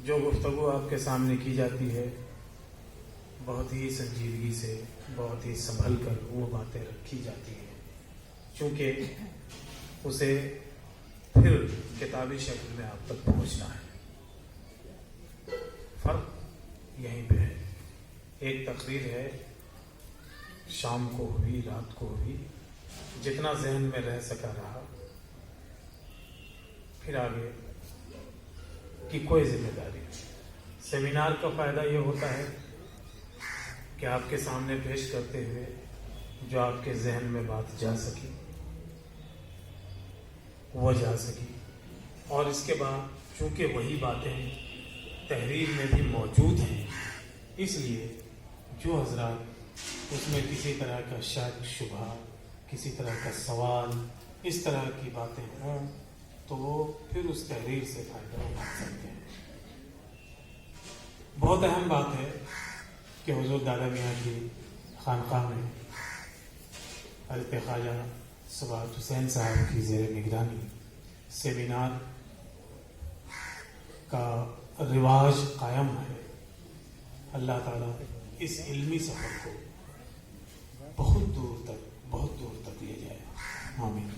جو گفتگو آپ کے سامنے کی جاتی ہے بہت ہی سنجیدگی سے، بہت ہی سنبھل کر وہ باتیں رکھی جاتی ہیں، چونکہ اسے پھر کتابی شکل میں آپ تک پہنچنا ہے۔ فرق یہیں پہ ہے۔ ایک تقریر ہے، شام کو ہوئی، رات کو ہوئی، جتنا ذہن میں رہ سکا رہا، پھر آگے کی کوئی ذمہ داری نہیں۔ سیمینار کا فائدہ یہ ہوتا ہے کہ آپ کے سامنے پیش کرتے ہوئے جو آپ کے ذہن میں بات جا سکی وہ جا سکی، اور اس کے بعد چونکہ وہی باتیں تحریر میں بھی موجود ہیں، اس لیے جو حضرات اس میں کسی طرح کا شک شبہ، کسی طرح کا سوال، اس طرح کی باتیں ہوں تو وہ پھر اس تحریر سے فائدہ اٹھا سکتے ہیں۔ بہت اہم بات ہے کہ حضور دادا میاں کی خانقاہ میں حضرت خواجہ سباہت حسین صاحب کی زیر نگرانی سیمینار کا رواج قائم ہے۔ اللہ تعالیٰ اس علمی سفر کو بہت دور تک لے جائے، آمین۔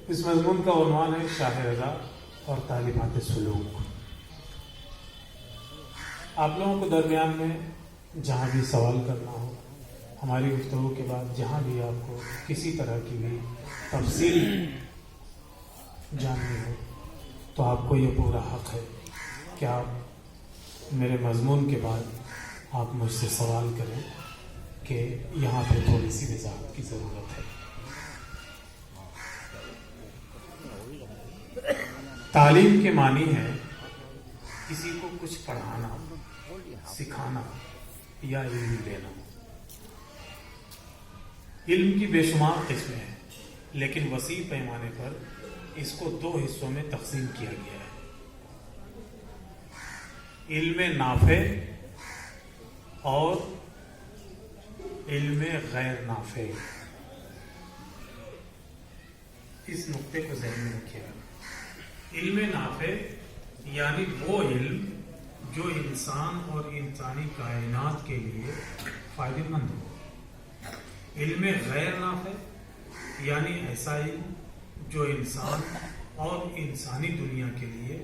اس مضمون کا عنوان ہے شاہ رضا اور تعلیمات سلوک۔ آپ لوگوں کو درمیان میں جہاں بھی سوال کرنا ہو، ہماری گفتگو کے بعد جہاں بھی آپ کو کسی طرح کی بھی تفصیل جاننی ہو تو آپ کو یہ پورا حق ہے کہ آپ میرے مضمون کے بعد آپ مجھ سے سوال کریں کہ یہاں پہ تھوڑی سی وضاحت کی ضرورت ہے۔ تعلیم کے معنی ہے کسی کو کچھ پڑھانا، سکھانا یا علم دینا۔ علم کی بے شمار قسمیں ہیں، لیکن وسیع پیمانے پر اس کو دو حصوں میں تقسیم کیا گیا ہے: علم نافع اور علم غیر نافع۔ اس نقطے کو ذہن میں رکھیے گا۔ علم نافع یعنی وہ علم جو انسان اور انسانی کائنات کے لیے فائدہ مند ہو۔ علم غیر نافع یعنی ایسا علم جو انسان اور انسانی دنیا کے لیے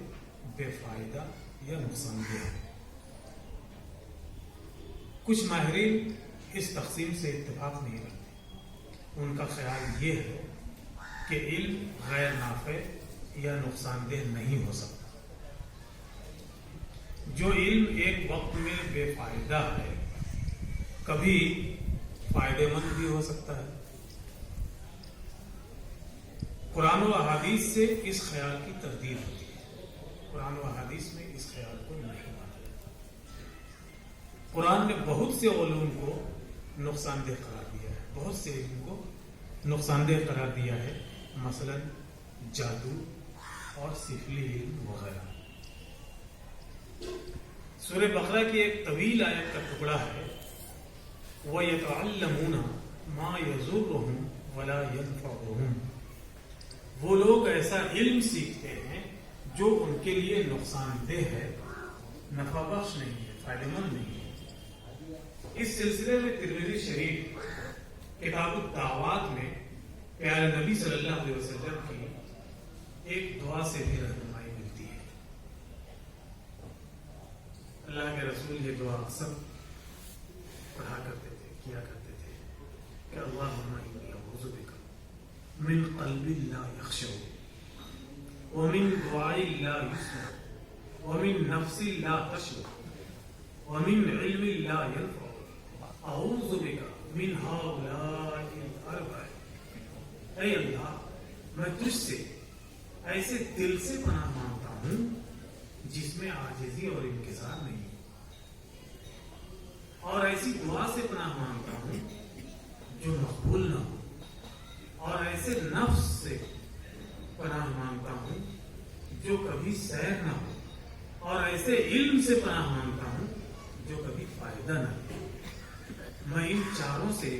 بے فائدہ یا نقصان دہ ہے۔ کچھ ماہرین اس تقسیم سے اتفاق نہیں رکھتے۔ ان کا خیال یہ ہے کہ علم غیر نافع یا نقصان دہ نہیں ہو سکتا۔ جو علم ایک وقت میں بے فائدہ ہے کبھی فائدہ مند بھی ہو سکتا ہے۔ قرآن و احادیث سے اس خیال کی تردید ہوتی ہے۔ قرآن و احادیث میں اس خیال کو نہیں مانا۔ قرآن نے بہت سے علوم کو نقصان دہ قرار دیا ہے، بہت سے علم کو نقصان دہ قرار دیا ہے، مثلا جادو اور سفلی علم وغیرہ۔ سورہ بقرہ کی ایک طویل آیت کا ٹکڑا ہے، وَيَتَعَلَّمُونَ مَا يَضُرُّهُمْ وَلَا يَنفَعُهُمْ۔ وہ لوگ ایسا علم سیکھتے ہیں جو ان کے لیے نقصان دہ ہے، نفع بخش نہیں ہے، فائدہ مند نہیں ہے۔ اس سلسلے میں ترمذی شریف کتاب الدعوات میں پیارے نبی صلی اللہ علیہ وسلم کی ایک دعا سے بھی رہنمائی ملتی ہے۔ اللہ کے رسول یہ دعا اکثر پڑھا کرتے تھے، کیا کرتے تھے کہ اللہم انی اعوذ بک من قلب لا یخشع ومن دعاء لا یسمع ومن نفس لا تشبع ومن علم لا ينفع اعوذ بک من هؤلاء الاربع۔ اے اللہ، میں تجھ سے ایسے دل سے پناہ مانگتا ہوں جس میں عاجزی اور انکسار نہیں، اور ایسی دعا سے پناہ مانگتا ہوں جو مقبول نہ ہو، اور ایسے نفس سے پناہ مانگتا ہوں جو کبھی سیر نہ ہو، اور ایسے علم سے پناہ مانگتا ہوں جو کبھی فائدہ نہ دے۔ میں ان چاروں سے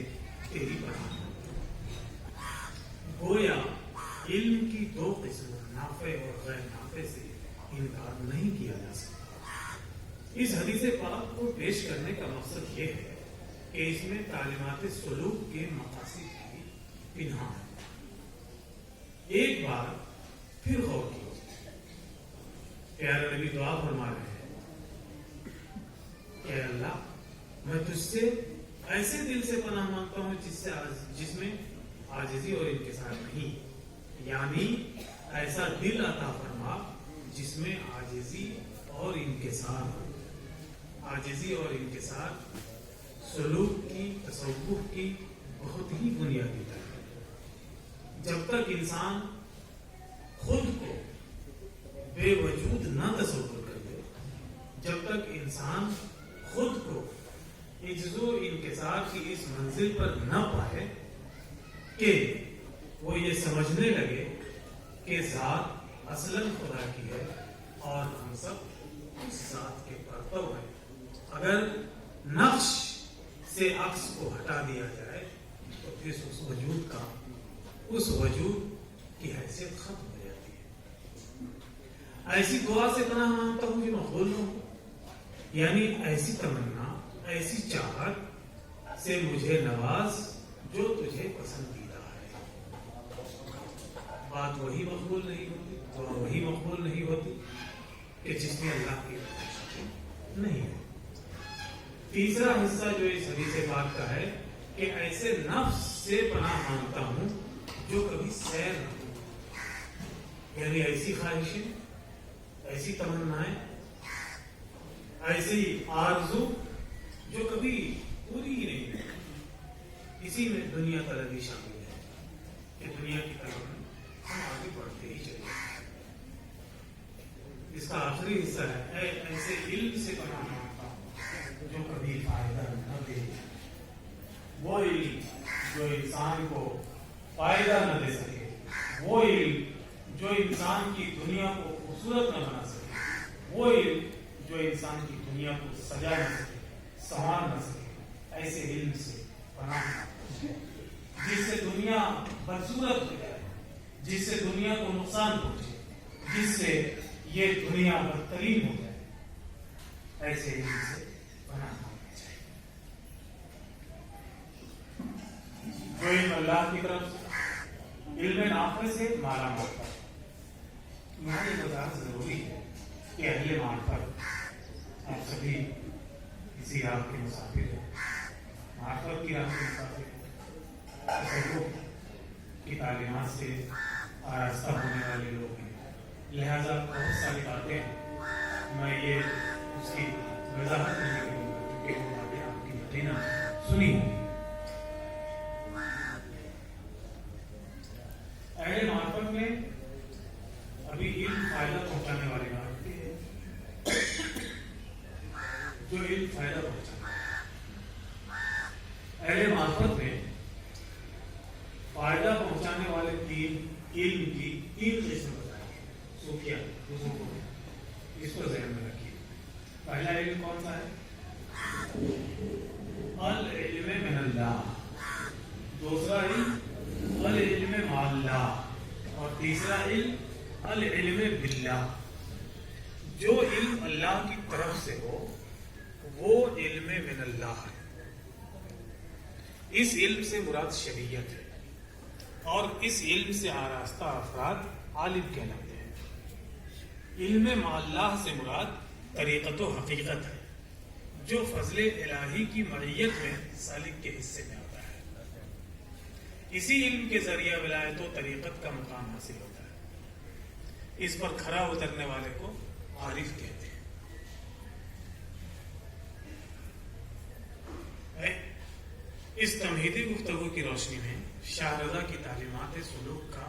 تیری پناہ مانگتا ہوں۔ گویا علم کی دو قسموں نافع اور غیر نافع سے انکار نہیں کیا جا سکتا۔ اس حدیث پاک کو پیش کرنے کا مقصد یہ ہے کہ اس میں تعلیمات سلوک کے مقاصد کی پنہاں ہے۔ ایک بار پھر غور کیجیے، پیارے نبی دعا فرما رہے ہیں کہ اللہ میں تجھ سے ایسے دل سے پناہ مانگتا ہوں جس میں عاجزی اور انکسار نہیں، یعنی ایسا دل عطا فرما جس میں عاجزی اور انکسار ہو۔ عاجزی اور انکسار سلوک کی، تصوف کی بہت ہی بنیادی ہے۔ جب تک انسان خود کو بے وجود نہ تصور کر دے، جب تک انسان خود کو عجز و انکسار کی اس منزل پر نہ پائے کہ وہ یہ سمجھنے لگے کہ ذات اصلاً خدا کی ہے اور ہم سب اس ذات کے پرتو ہیں، اگر نقش سے عکس کو ہٹا دیا جائے تو پھر اس وجود کی حیثیت ختم ہو جاتی ہے۔ ایسی دعا سے پناہ مانگتا ہوں کہ مقبول نہ ہو، یعنی ایسی تمنا، ایسی چاہت سے مجھے نواز جو تجھے پسندیدہ ہے۔ بات وہی مقبول نہیں ہوتی، دعا وہی مقبول نہیں ہوتی کہ جس میں اللہ کی نہیں ہے۔ تیسرا حصہ جو اس حدیث پاک کا ہے کہ ایسے نفس سے پناہ مانگتا ہوں جو کبھی سیر نہ ہو، یعنی ایسی خواہشیں، ایسی تمنائیں، ایسی آرزو جو کبھی پوری ہی نہیں ہے۔ اسی میں دنیا طلبی شامل ہے کہ دنیا کی طرف ہم آگے بڑھتے ہی چلے۔ اس کا آخری حصہ ہے ایسے علم سے پناہ مانگتا ہوں جو کبھی فائدہ نہ دے، وہ علم جو انسان کو فائدہ نہ دے سکے، وہ علم جو انسان کی دنیا کو خوبصورت نہ بنا سکے، وہ علم جو انسان کی دنیا کو سجا نہ سکے، سنوار نہ سکے، ایسے علم سے پناہ مانگتا ہوں جس سے دنیا بدصورت ہو جائے، جس سے دنیا کو نقصان پہنچے، جس سے یہ دنیا بدترین ہو جائے، ایسے علم سے پناہ مانگنا چاہیے جو علم اللہ کی طرف سے، علم نافع سے مالا مال ہے۔ یہاں یہ بتانا ضروری ہے کہ اہل معرفت آپ سبھی کسی راہ کے مسافر ہیں، معرفت کی راہ کے مسافر ہیں، تصوف کی تعلیمات سے آراستہ ہونے والے لوگ ہیں، لہذا بہت ساری باتیں میں یہ اس کی وضاحت نہیں کروں گا کیونکہ وہ باتیں آپ کی یقیناً سنی ہوگی۔ اہل معرفت میں ابھی علم فائدہ پہنچانے والی بات ہے، جو علم فائدہ پہنچانا ہے۔ اہل معرفت میں فائدہ پہنچانے والے علم کی تین قسم بتائی ہے۔ صوفیہ لوگوں کو اس کو ذہن میں رکھیے۔ پہلا علم کون سا ہے؟ العلم من اللہ، دوسرا علم العلم مع اللہ، اور تیسرا علم العلم باللہ۔ جو علم اللہ کی طرف سے ہو وہ علم من اللہ ہے۔ اس علم سے مراد شریعت ہے، اور اس علم سے آراستہ افراد عالم کہلاتے ہیں۔ علم مع اللہ سے مراد طریقت و حقیقت ہے، جو فضل الہی کی معیت میں سالک کے حصے میں آتا ہے۔ اسی علم کے ذریعہ ولایت و طریقت کا مقام حاصل ہوتا ہے۔ اس پر کھرا اترنے والے کو عارف کہتے ہیں۔ اس تمہیدی گفتگو کی روشنی میں شاہ رضا کی تعلیمات سلوک کا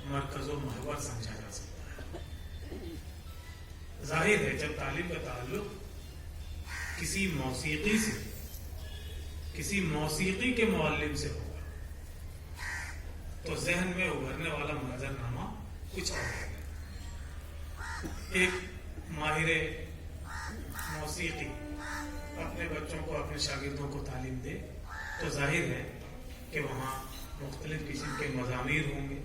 مرکز و محور سمجھا جا سکتا ہے۔ ظاہر ہے جب تعلیم کا تعلق کسی موسیقی سے، کسی موسیقی کے معلم سے ہوگا تو ذہن میں ابھرنے والا منظرنامہ کچھ اور ہوگا۔ ایک ماہر موسیقی اپنے بچوں کو، اپنے شاگردوں کو تعلیم دے تو ظاہر ہے کہ وہاں مختلف قسم کے مضامیر ہوں گے،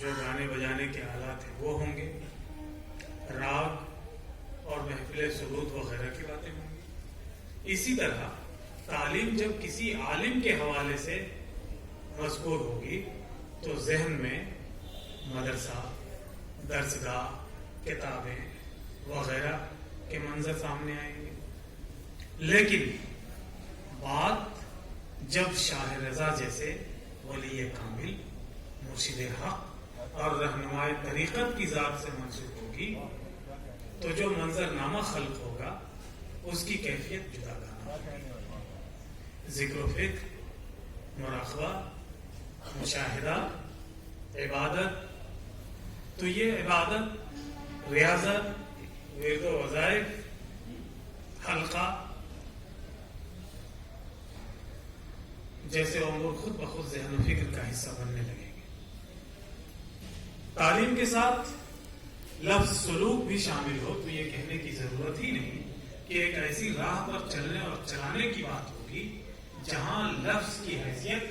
جو گانے بجانے کے آلات ہیں وہ ہوں گے، راگ اور محفل سرود وغیرہ کی باتیں ہوں گی۔ اسی طرح تعلیم جب کسی عالم کے حوالے سے مذکور ہوگی تو ذہن میں مدرسہ، درسگاہ، کتابیں وغیرہ کے منظر سامنے آئیں گے۔ لیکن بات جب شاہ رضا جیسے ولی کامل، مرشد حق اور رہنمائے طریقت کی ذات سے منسوب ہوگی تو جو منظرنامہ خلق ہوگا اس کی کیفیت جدا گانا ہوگی۔ ذکر و فکر، مراقبہ، مشاہدہ، عبادت، تو یہ عبادت، ریاضت، ورد و وظائف، حلقہ جیسے امور خود بخود ذہن و فکر کا حصہ بننے لگیں گے۔ تعلیم کے ساتھ لفظ سلوک بھی شامل ہو تو یہ کہنے کی ضرورت ہی نہیں کہ ایک ایسی راہ پر چلنے اور چلانے کی بات ہوگی جہاں لفظ کی حیثیت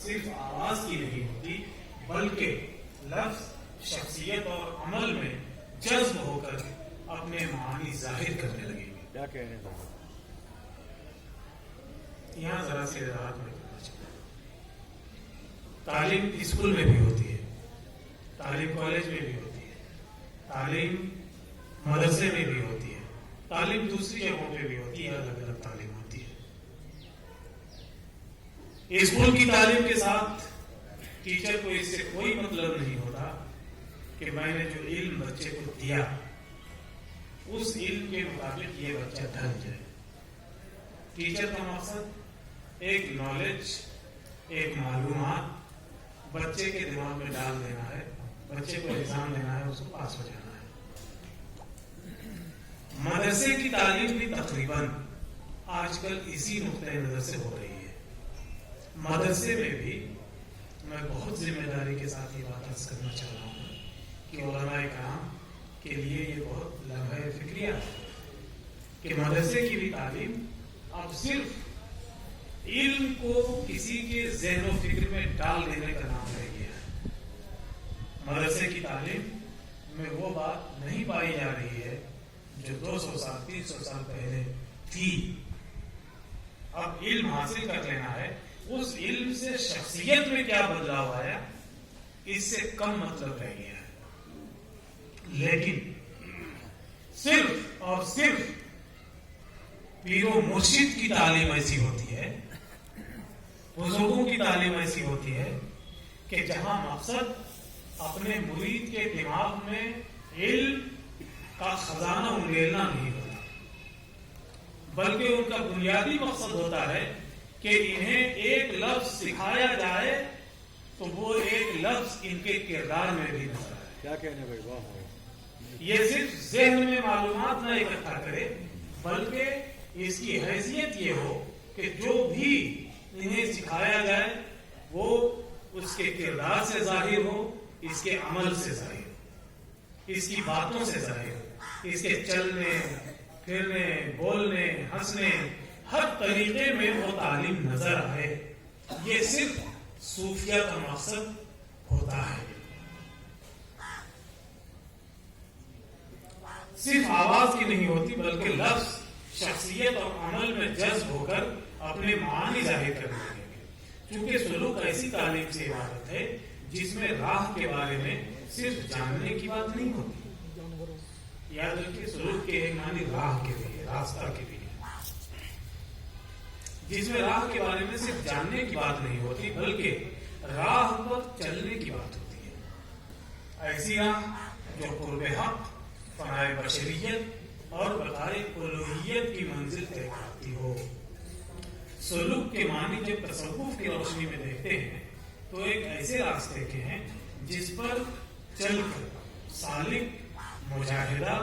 صرف آواز کی نہیں ہوتی بلکہ لفظ شخصیت اور عمل میں جذب ہو کر اپنے معانی ظاہر کرنے لگیں گے۔ کیا کہنے کا یہاں ذرا سی وضاحت میں کرنا چاہتا ہوں۔ تعلیم اسکول میں بھی ہوتی ہے، تعلیم کالج میں بھی ہوتی ہے، تعلیم مدرسے میں بھی ہوتی ہے، تعلیم دوسری جگہوں پہ بھی ہوتی ہے، الگ الگ تعلیم ہوتی ہے۔ اسکول کی تعلیم کے ساتھ ٹیچر کو اس سے کوئی مطلب نہیں ہوتا کہ میں نے جو علم بچے کو دیا اس علم کے مطابق یہ بچہ ڈھل جائے۔ ٹیچر کا مقصد ایک نالج، ایک معلومات بچے کے دماغ میں ڈال دینا ہے، بچے کو ایگزام دینا ہے، اس کو پاس ہو جانا ہے۔ مدرسے کی تعلیم بھی تقریباً آج کل اسی نقطۂ نظر سے ہو رہی ہے۔ مدرسے میں بھی میں بہت ذمہ داری کے ساتھ یہ بات عرض کرنا چاہ رہا ہوں کہ علماء کرام کے لیے یہ بہت لمحہ فکریہ ہے کہ مدرسے کی بھی تعلیم اب صرف علم کو کسی کے ذہن و فکر میں ڈال دینے کا نام رہ گیا ہے۔ مدرسے کی تعلیم میں وہ بات نہیں پائی جا رہی ہے جو 200 سال 300 سال پہلے تھی۔ اب علم حاصل کر لینا ہے، اس علم سے شخصیت میں کیا بدلاؤ آیا اس سے کم مطلب رہ گیا ہے۔ لیکن صرف اور صرف پیر و مرشد کی تعلیم ایسی ہوتی ہے، بزرگوں کی تعلیم ایسی ہوتی ہے کہ جہاں مقصد اپنے مرید کے دماغ میں علم کا خزانہ انگیلنا نہیں ہوتا بلکہ ان کا بنیادی مقصد ہوتا ہے کہ انہیں ایک لفظ سکھایا جائے تو وہ ایک لفظ ان کے کردار میں بھی نظر آئے۔ کیا کہنے بھائی، واہ! یہ صرف ذہن میں معلومات نہ اکٹھا کرے بلکہ اس کی حیثیت یہ ہو کہ جو بھی انہیں سکھایا جائے وہ اس کے کردار سے ظاہر ہو، اس کے عمل سے ظاہر ہو، اس کی باتوں سے ظاہر ہو، اس کے چلنے، پھرنے، بولنے، ہنسنے، ہر طریقے میں وہ تعلیم نظر آئے۔ یہ صرف صوفیہ کا مقصد ہوتا ہے۔ صرف آواز کی نہیں ہوتی بلکہ لفظ شخصیت اور عمل میں جذب ہو کر اپنے معانی ظاہر کرنے لگیں گے۔ چونکہ سلوک ایسی تعلیم سے عبارت ہے جس میں راہ کے بارے میں صرف جاننے کی بات نہیں ہوتی۔ یاد رکھیے، سلوک کے ایک معنی راہ کے بھی ہے، راستہ کے بھی ہے، جس میں راہ کے بارے میں صرف جاننے کی بات نہیں ہوتی بلکہ راہ پر چلنے کی بات ہوتی ہے۔ ایسی راہ جو قرب حق، فنائے بشریت اور بقائے الوہیت کی منزل طے کرتی ہو۔ سلوک کے معنی جب تصوف کی روشنی میں دیکھتے ہیں تو ایک ایسے راستے کے ہیں جس پر چل کر سالک مجاہدہ،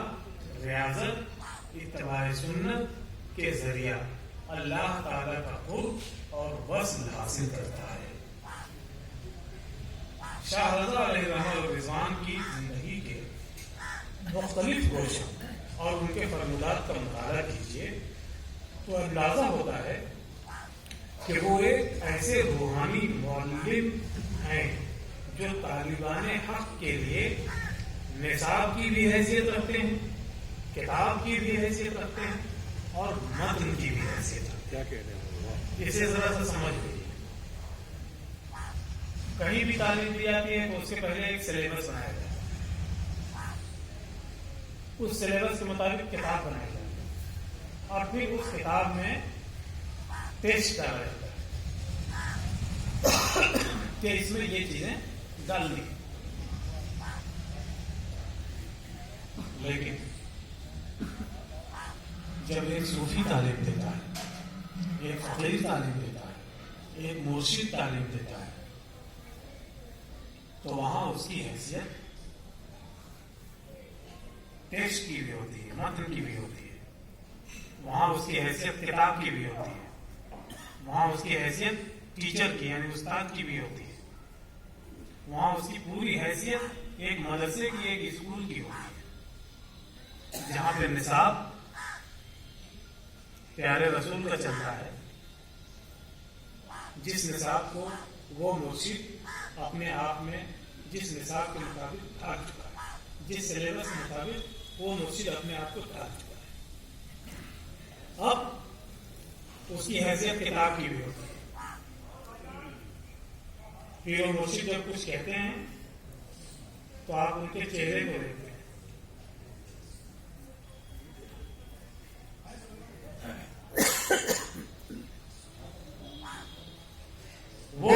ریاضت، اتباع سنت کے ذریعہ اللہ تعالی کا قرب اور وصل حاصل کرتا ہے۔ شاہ رضا علیہ رحمۃ الرضوان کی زندگی کے مختلف گوشوں اور ان کے فرمودات کا مطالعہ کیجیے تو اندازہ ہوتا ہے کہ وہ ایک ایسے روحانی معلم ہیں جو طالبان حق کے لیے نصاب کی بھی حیثیت رکھتے ہیں، کتاب کی بھی حیثیت رکھتے ہیں اور متن کی بھی حیثیت رکھتے ہیں. اسے ذرا سا سمجھ لیجیے. کہیں بھی تعلیم دی جاتی ہے تو اس سے پہلے ایک سلیبس بنایا جاتا ہے، اس سلیبس کے مطابق کتاب بنائی جاتی ہے اور پھر اس کتاب میں ٹیسٹ ڈالا جاتا ہے کہ اس میں یہ چیزیں ڈالنی. لیکن جب ایک صوفی تعلیم دیتا ہے، ایک فقیر تعلیم دیتا ہے، ایک مرشد تعلیم دیتا ہے، تو وہاں اس کی حیثیت ٹیکسٹ کی بھی ہوتی ہے، متن کی بھی ہوتی ہے. وہاں اس کی حیثیت کتاب کی بھی ہوتی ہے. وہاں اس کی حیثیت ٹیچر کی یعنی استاد کی بھی ہوتی ہے. وہاں اس کی پوری حیثیت ایک مدرسے کی، ایک اسکول کی ہوتی ہے، جہاں پہ نصاب پیارے رسول کا چلتا ہے، جس نصاب کو وہ مرشد اپنے آپ میں جس نصاب کے مطابق ڈھال چکا ہے، جس سلیبس کے مطابق وہ مرشد اپنے آپ کو ڈھال چکا ہے. اب اس کی حیثیت کتاب کی بھی ہوتی ہے. پھر وہ مرشد جب کچھ کہتے ہیں تو آپ ان کے چہرے کو دیکھتے ہیں. وہ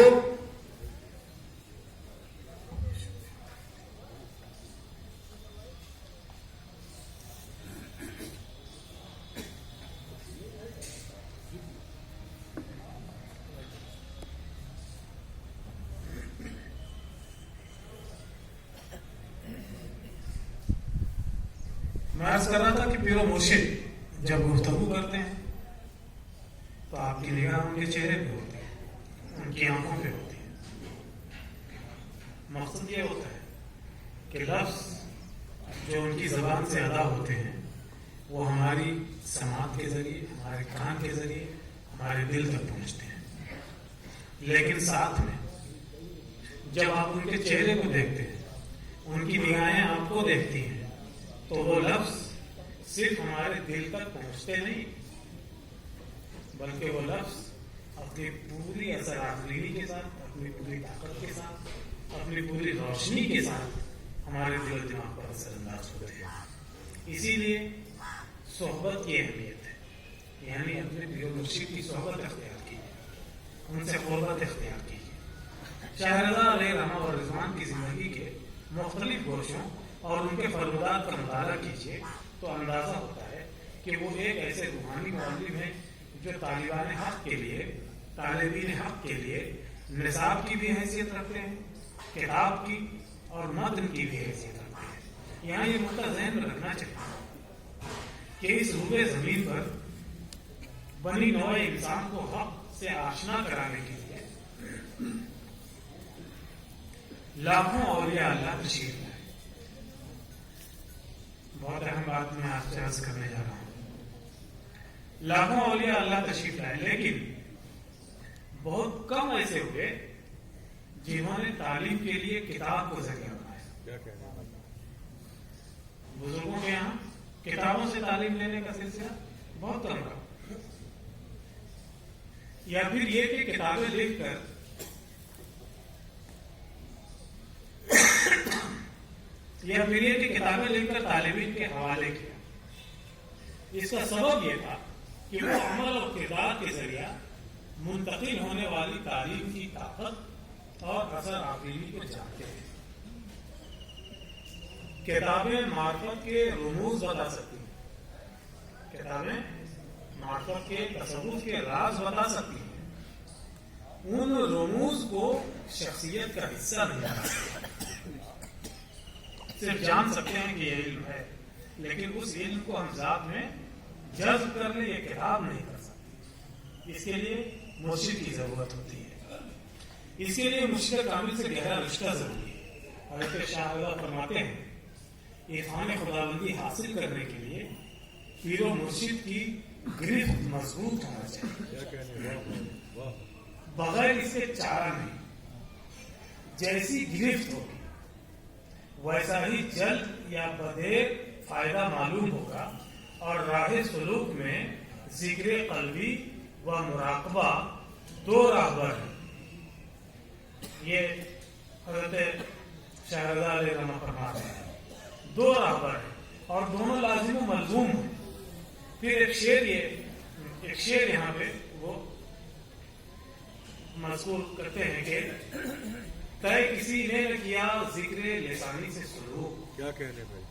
میں عرض کر رہا تھا کہ پیر و مرشد جب گفتگو کرتے ہیں تو آپ کی نگاہ ان کے چہرے پہ ہوتی ہے، ان کی آنکھوں پہ ہوتی ہے. مقصد یہ ہوتا ہے کہ لفظ جو ان کی زبان سے ادا ہوتے ہیں وہ ہماری سماعت کے ذریعے، ہمارے کان کے ذریعے ہمارے دل تک پہنچتے ہیں. لیکن ساتھ میں جب آپ ان کے چہرے کو دیکھتے ہیں، ان کی نگاہیں آپ کو دیکھتی ہیں، تو وہ لفظ صرف ہمارے دل تک پہنچتے نہیں بلکہ وہ لفظ اپنی پوری اثر آفرینی کے ساتھ، اپنی پوری طاقت کے ساتھ، اپنی پوری روشنی کے ساتھ ہمارے دل و دماغ پر اثر انداز ہوتے ہیں. اسی لیے صحبت کی اہمیت ہے، یعنی اپنے پیر و مرشد کی صحبت اختیار کیجیے، ان سے قربت اختیار کیجیے. شاہ رضا علیہ رحمہ و رضوان کی زندگی کے مختلف گوشوں اور ان کے فرمودات کا مطالعہ کیجیے تو اندازہ ہوتا ہے کہ وہ ایک ایسے روحانی معلم ہیں جو طالبان حق کے لیے، طالبین حق کے لیے نصاب کی بھی حیثیت رکھتے ہیں، کتاب کی اور متن کی بھی حیثیت رکھتے ہیں. یہاں یہ نقطہ ذہن میں رکھنا چاہیے کہ اس روئے زمین پر بنی نوع انسان کو حق سے آشنا کرانے کے لیے لاکھوں اولیاء اللہ تشریف لائے. بہت اہم بات میں آپ سے عرض کرنے جا رہا ہوں. لاکھوں اولیاء اللہ تشریف لائے، لیکن بہت کم ایسے ہوئے جنہوں نے تعلیم کے لیے کتاب کو ذریعہ بنایا. بزرگوں کے یہاں کتابوں سے تعلیم لینے کا سلسلہ بہت کم رہا، یا پھر یہ کہ کتابیں لکھ کر طالبین کے حوالے کیا. اس کا سبب یہ تھا کہ وہ عمل اور کردار کے ذریعہ منتقل ہونے والی تعلیم کی طاقت اور اثر آفرینی کو جانتے ہیں. کتابیں معرفت کے رموز بتا سکتی ہیں، کتابیں معرفت کے تصوف کے راز بتا سکتی ہیں. ان رموز کو شخصیت کا حصہ نہیں بنا سکتے. صرف جان سکتے ہیں کہ یہ علم ہے، لیکن اس علم کو ہم ذات میں جذب کر لیں یہ کتاب نہیں کر سکتی. اس کے لیے مرشد کی ضرورت ہوتی ہے. اس کے لیے مرشد کامل سے گہرا رشتہ ضروری ہے. حضرت شاہ رضا فرماتے ہیں عرفان خداوندی حاصل کرنے کے لیے پیر و مرشد کی گرفت مضبوط ہونا چاہیے، بغیر اس کے چارہ نہیں. جیسی گرفت ہوگی ویسا ہی جلد یا بدیر فائدہ معلوم ہوگا، اور راہ سلوک میں ذکر قلبی و مراقبہ دو راہبر ہیں۔ یہ حضرت شاہ رضا علیہ رحمہ فرما رہے ہیں، دو راہبر ہیں اور دونوں لازم و ملزوم ہیں۔ پھر ایک شعر یہاں پہ وہ مذکور کرتے ہیں کہ طے کسی نے نہ کیا ذکر لسانی سے سلوک، کیا کہنے بھائی؟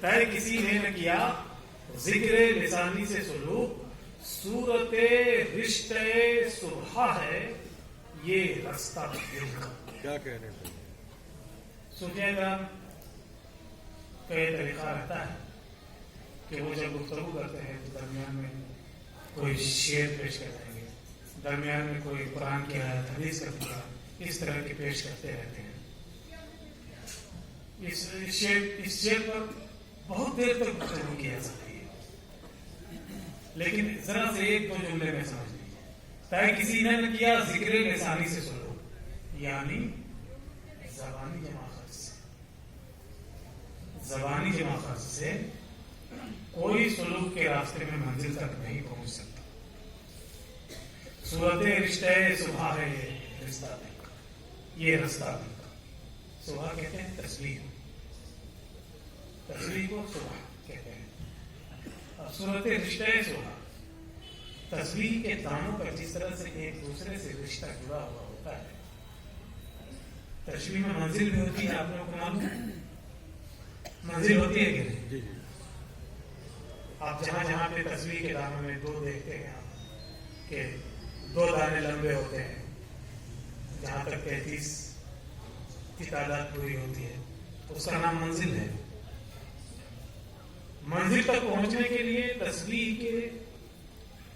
طے کسی نے نہ کیا ذکر لسانی سے سلوک، صورت رشتہ صبح ہے یہ رستہ دل کا۔ کیا کہنے بھائی؟ صوفیہ کرام کا یہ طریقہ رہتا ہے کہ وہ جب گفتگو کرتے ہیں تو درمیان میں کوئی شعر پیش کر دیں گے، درمیان میں کوئی قرآن کی آیت، حدیث کا ٹکڑا، اس طرح کے پیش کرتے رہتے ہیں۔ اس شعر پر بہت دیر تک گفتگو کی جا سکتی ہے، لیکن ذرا سے ایک دو جملے میں سمجھ لیجیے۔ طے کسی نے نہ کیا ذکر لسانی سے سلو، یعنی زبانی جمع خرچ سے کوئی سلوک کے راستے میں منزل تک نہیں پہنچ سکتا۔ صورت رشتہ صبح ہے یہ رستہ دل کا، یہ رستہ دل کا۔ صبح کہتے ہیں تسبیح کو صبح کہتے ہیں، اور صورت رشتہ صبح تسبیح کے دانوں کا جس طرح سے ایک دوسرے سے رشتہ جڑا ہوا ہوتا ہے۔ تسبیح میں منزل بھی ہوتی ہے، آپ لوگوں کو معلوم منزل ہوتی ہے کہ نہیں؟ جی آپ جہاں جہاں پہ تسبیح کے دانوں میں دو دیکھتے ہیں کہ دو دانے لمبے ہوتے ہیں، جہاں تک 33 کی تعداد پوری ہوتی ہے، اس کا نام منزل ہے۔ منزل تک پہنچنے کے لیے تسبیح کے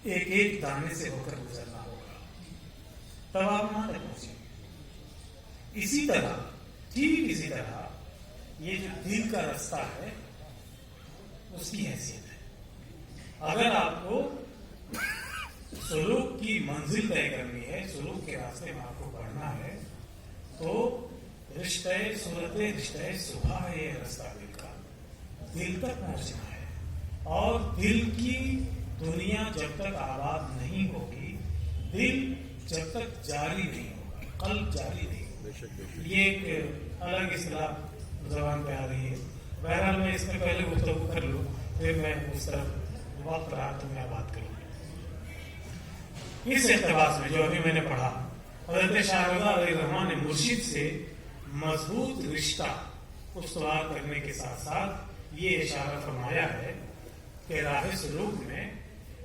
ایک ایک دانے سے ہو کر گزرنا ہوگا، تب آپ وہاں تک پہنچیں گے۔ اسی طرح ٹھیک اسی طرح یہ جو دل کا رستہ ہے اس کی حیثیت ہے۔ اگر آپ کو سلوک کی منزل طے کرنی ہے، سلوک کے راستے میں آپ کو بڑھنا ہے، تو صورت رشتہ صبح ہے یہ رستہ دل کا، دل تک پہنچنا ہے۔ اور دل کی دنیا جب تک آباد نہیں ہوگی، دل جب تک جاری نہیں ہوگا، قلب جاری نہیں ہوگا۔ یہ ایک الگ اصطلاح زبان پہ آ رہی ہے۔ بہرحال میں اس میں پہلے گفتگو کر لوں، پھر میں اس طرف وقت رہا تو میں بات کروں۔ اس اقتباس میں جو ابھی میں نے پڑھا، حضرت شاہ رضا علیہ الرحمٰن نے مرشد سے مضبوط رشتہ استوار کرنے کے ساتھ ساتھ یہ اشارہ فرمایا ہے کہ راہ سلوک میں